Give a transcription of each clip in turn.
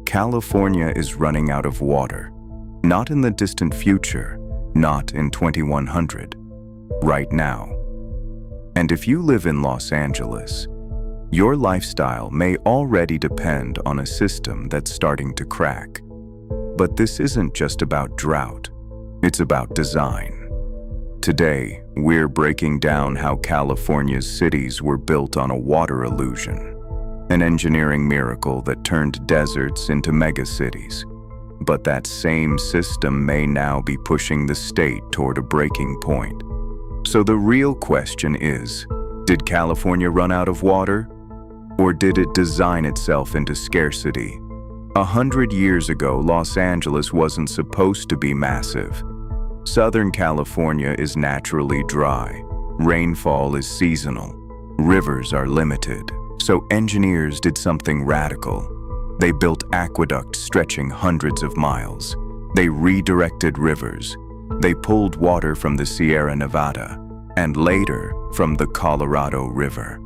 California is running out of water. Not in the distant future, not in 2100, right now. And if you live in Los Angeles, your lifestyle may already depend on a system that's starting to crack. But this isn't just about drought, it's about design. Today, we're breaking down how California's cities were built on a water illusion, an engineering miracle that turned deserts into megacities. But that same system may now be pushing the state toward a breaking point. So the real question is, did California run out of water? Or did it design itself into scarcity? 100 years ago, Los Angeles wasn't supposed to be massive. Southern California is naturally dry. Rainfall is seasonal. Rivers are limited. So engineers did something radical. They built aqueducts stretching hundreds of miles. They redirected rivers. They pulled water from the Sierra Nevada and later from the Colorado River.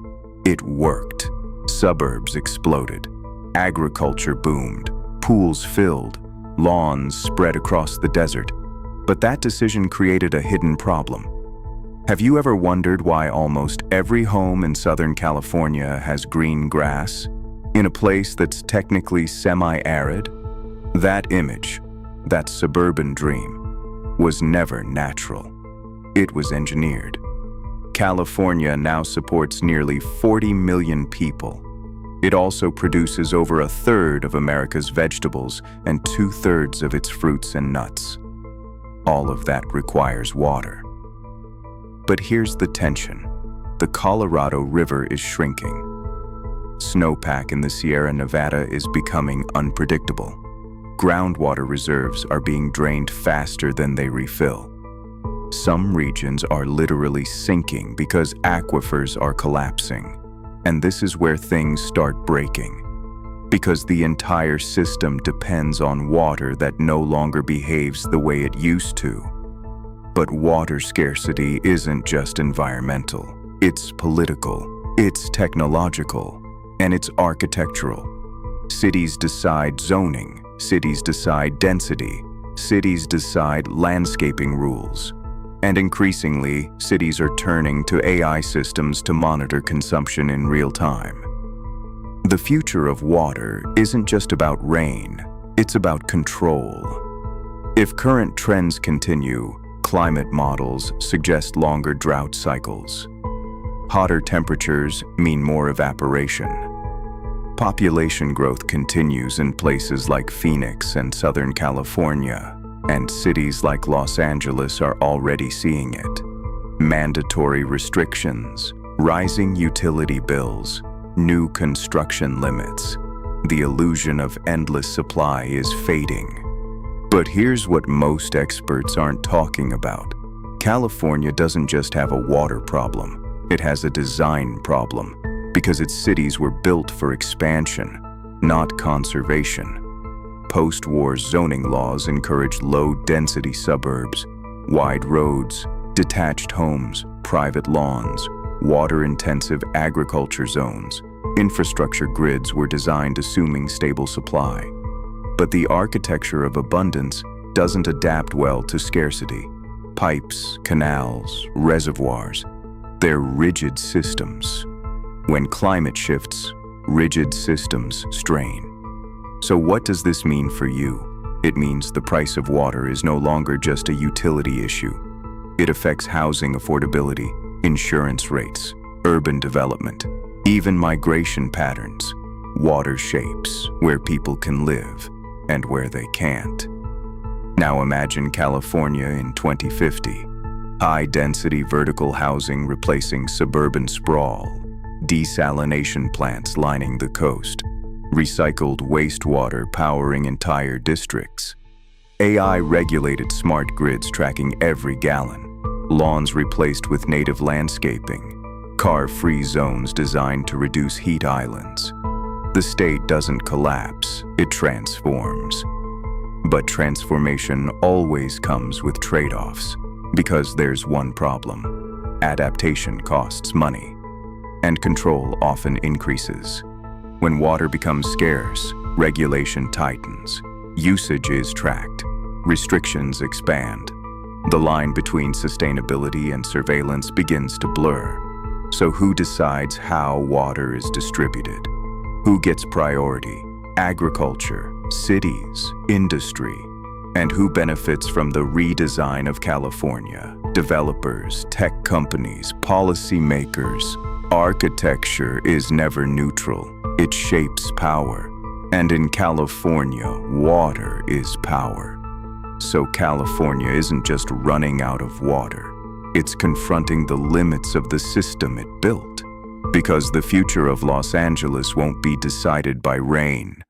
It worked. Suburbs exploded. Agriculture boomed. Pools filled. Lawns spread across the desert. But that decision created a hidden problem. Have you ever wondered why almost every home in Southern California has green grass in a place that's technically semi-arid? That image, that suburban dream, was never natural. It was engineered. California now supports nearly 40 million people. It also produces over 1/3 of America's vegetables and 2/3 of its fruits and nuts. All of that requires water. But here's the tension. The Colorado River is shrinking. Snowpack in the Sierra Nevada is becoming unpredictable. Groundwater reserves are being drained faster than they refill. Some regions are literally sinking because aquifers are collapsing. And this is where things start breaking. Because the entire system depends on water that no longer behaves the way it used to. But water scarcity isn't just environmental. It's political, it's technological, and it's architectural. Cities decide zoning, cities decide density, cities decide landscaping rules. And increasingly, cities are turning to AI systems to monitor consumption in real time. The future of water isn't just about rain, it's about control. If current trends continue, climate models suggest longer drought cycles. Hotter temperatures mean more evaporation. Population growth continues in places like Phoenix and Southern California, and cities like Los Angeles are already seeing it. Mandatory restrictions, rising utility bills, new construction limits. The illusion of endless supply is fading. But here's what most experts aren't talking about. California doesn't just have a water problem, it has a design problem, because its cities were built for expansion, not conservation. Post-war zoning laws encourage low-density suburbs, wide roads, detached homes, private lawns, water-intensive agriculture zones. Infrastructure grids were designed assuming stable supply. But the architecture of abundance doesn't adapt well to scarcity. Pipes, canals, reservoirs, they're rigid systems. When climate shifts, rigid systems strain. So what does this mean for you? It means the price of water is no longer just a utility issue. It affects housing affordability, insurance rates, urban development, even migration patterns. Water shapes where people can live and where they can't. Now imagine California in 2050. High-density vertical housing replacing suburban sprawl, desalination plants lining the coast, recycled wastewater powering entire districts, AI-regulated smart grids tracking every gallon, lawns replaced with native landscaping, car-free zones designed to reduce heat islands. The state doesn't collapse, it transforms. But transformation always comes with trade-offs, because there's one problem. Adaptation costs money, and control often increases. When water becomes scarce, Regulation tightens. Usage is tracked. Restrictions expand. The line between sustainability and surveillance begins to blur. So who decides how water is distributed? Who gets priority? Agriculture, cities, industry. And who benefits from the redesign of California? Developers, tech companies, policymakers. Architecture is never neutral. It shapes power. And in California, water is power. So California isn't just running out of water. It's confronting the limits of the system it built. Because the future of Los Angeles won't be decided by rain,